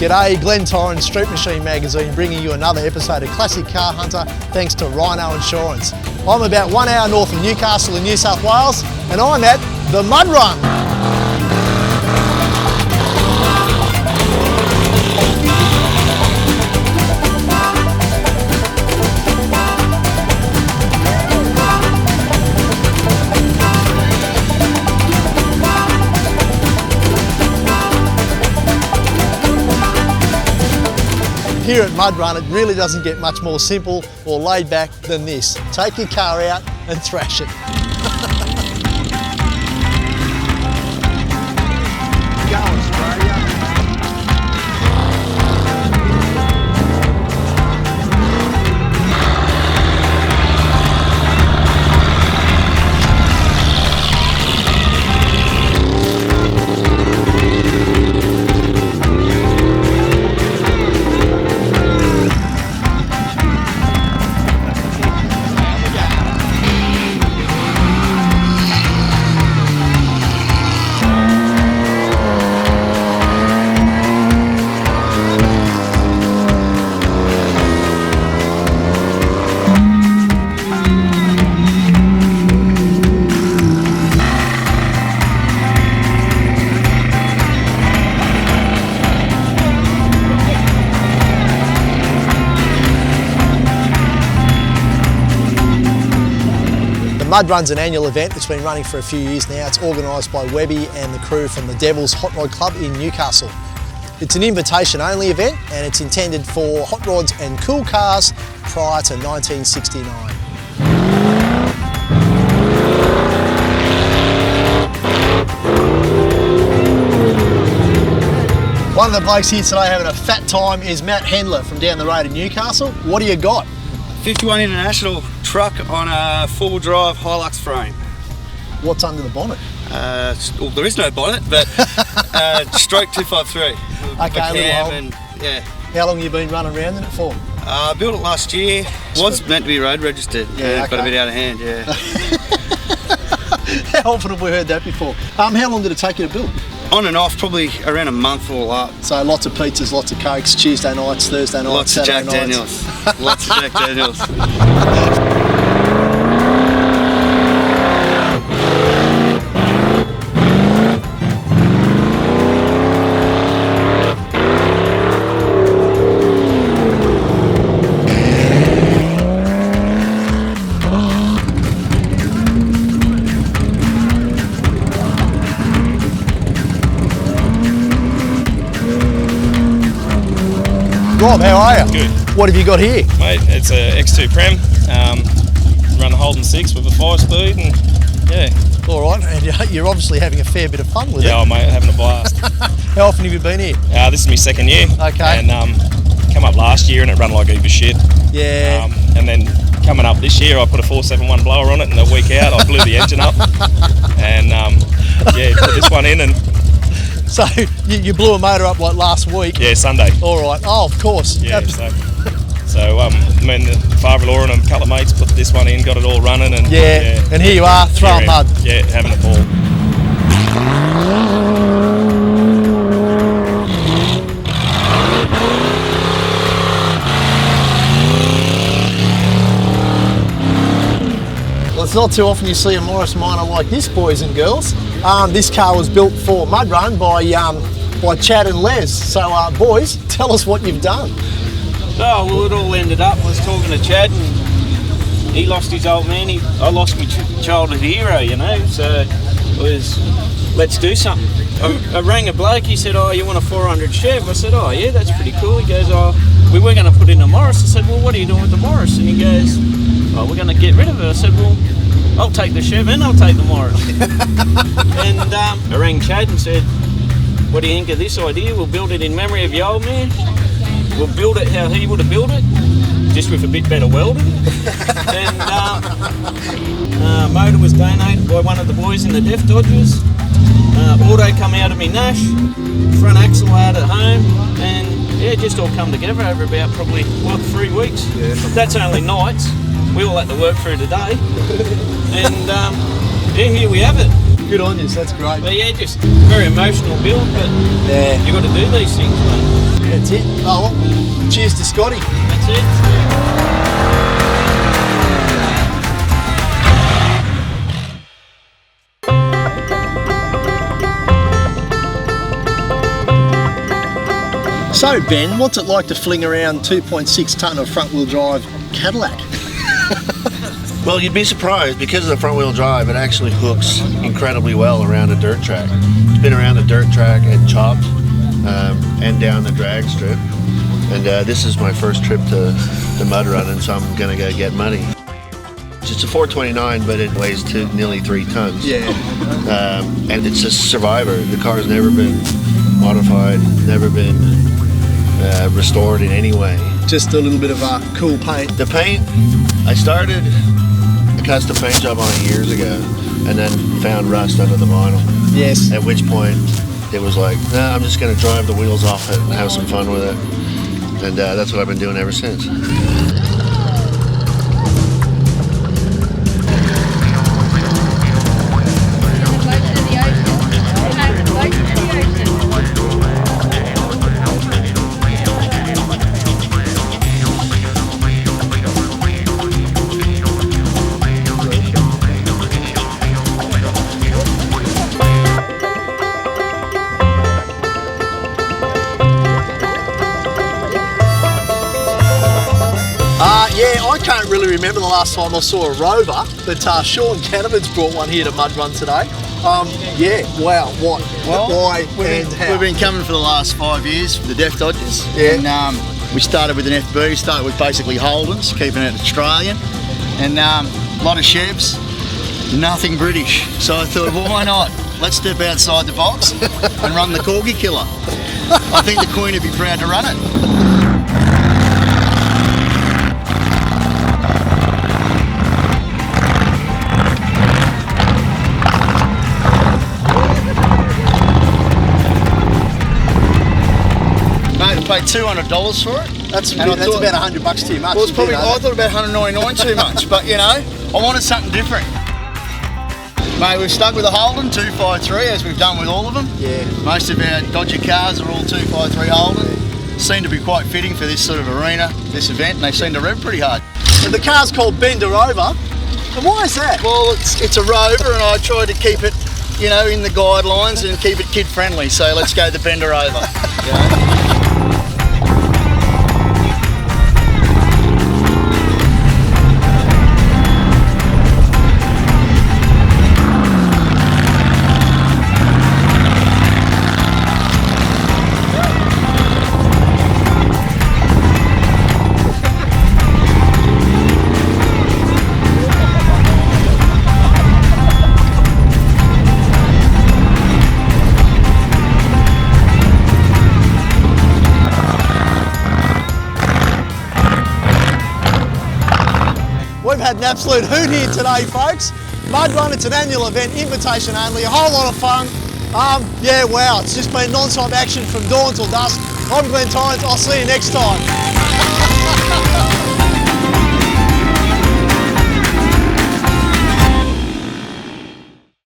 G'day, Glenn Torrens, Street Machine Magazine, bringing you another episode of Classic Car Hunter, thanks to Rhino Insurance. I'm about 1 hour north of Newcastle in New South Wales, and I'm at the Mud Run. Here at Mud Run, it really doesn't get much more simple or laid back than this. Take your car out and thrash it. Go Australia. Mud Run's an annual event. It's been running for a few years now. It's organised by Webby and the crew from the Devil's Hot Rod Club in Newcastle. It's an invitation-only event, and it's intended for hot rods and cool cars prior to 1969. One of the blokes here today having a fat time is Matt Hendler from down the road in Newcastle. What do you got? 51 International truck on a four-wheel drive Hilux frame. What's under the bonnet? Well, there is no bonnet, but stroke 253. Okay, a little old. And, yeah. How long have you been running around in it for? I built it last year. Was meant to be road registered. Yeah, Got a bit out of hand, yeah. How often have we heard that before? How long did it take you to build? On and off, probably around a month all up. So lots of pizzas, lots of cokes, Tuesday nights, Thursday nights, lots Saturday of Jack nights. Daniels. Lots of Jack Daniels. Rob, how are you? Good. What have you got here? Mate, it's a X2 Prem. Run a Holden 6 with a 5-speed, and yeah. All right, and you're obviously having a fair bit of fun with it. Yeah, oh, mate, having a blast. How often have you been here? This is my second year. Okay. And come up last year and it run like a heap of shit. Yeah. And then coming up this year, I put a 471 blower on it, and a week out, I blew the engine up. And yeah, put this one in and. So you blew a motor up like last week? Yeah, Sunday. All right. Oh, of course. Yeah. So me and the father-in-law and a couple of mates put this one in, got it all running, and yeah. And here you are, throwing mud. Yeah, having a ball. Well, it's not too often you see a Morris Minor like this, boys and girls. This car was built for Mud Run by Chad and Les. So, boys, tell us what you've done. Oh, well, it all ended up, I was talking to Chad, and he lost his old man. I lost my childhood hero, you know, so it was, let's do something. I rang a bloke, he said, oh, you want a 400 Chev? I said, oh, yeah, that's pretty cool. He goes, oh, we were going to put in a Morris. I said, well, what are you doing with the Morris? And he goes, oh, we're going to get rid of it. I said, well, I'll take the Chev and I'll take the Morris. And I rang Chad and said, what do you think of this idea? We'll build it in memory of your old man. We'll build it how he would have built it, just with a bit better welding. And motor was donated by one of the boys in the Def Dodgers. Auto come out of me Nash, front axle out at home, and yeah, it just all come together over about probably 3 weeks. Yeah. That's only nights. We all had to work through the day. And yeah, here we have it. Good on you, that's great. But yeah, just very emotional build, but yeah, you got to do these things, mate. That's it. Oh, well, cheers to Scotty. That's it. So Ben, what's it like to fling around 2.6 tonne of front wheel drive Cadillac? Well, you'd be surprised. Because of the front wheel drive, it actually hooks incredibly well around a dirt track. It's been around the dirt track and chopped and down the drag strip. And this is my first trip to mud running, so I'm gonna go get muddy. It's a 429, but it weighs nearly 3 tons. Yeah. And it's a survivor. The car's never been modified, never been restored in any way. Just a little bit of cool paint. The paint, I started a custom paint job on it years ago, and then found rust under the vinyl. Yes. At which point it was like, nah, I'm just going to drive the wheels off it and have some fun with it. And that's what I've been doing ever since. Yeah, I can't really remember the last time I saw a Rover, but Sean Canavan's brought one here to Mud Run today. Yeah, wow, what? Well, why and how? we've been coming for the last 5 years for the Deaf Dodgers. Yeah. And we started with an FB, started with basically Holdens, keeping it Australian. And a lot of Chevs, nothing British. So I thought, well, why not? Let's step outside the box and run the Corgi Killer. I think the Queen would be proud to run it. Paid $200 for it. That's about $100 too much. Well, it's probably, I thought about $199 too much, but you know, I wanted something different. Mate, we've stuck with a Holden 253 as we've done with all of them. Yeah. Most of our Dodger cars are all 253 Holden. Seem to be quite fitting for this sort of arena, this event, and they seem to rev pretty hard. And the car's called Bender Rover. And why is that? Well, it's a Rover, and I tried to keep it, you know, in the guidelines and keep it kid friendly. So let's go the Bender Rover. You know? We've had an absolute hoot here today, folks. Mud Run, it's an annual event, invitation only, a whole lot of fun. Yeah, wow, it's just been non-stop action from dawn till dusk. I'm Glenn Tynes, I'll see you next time.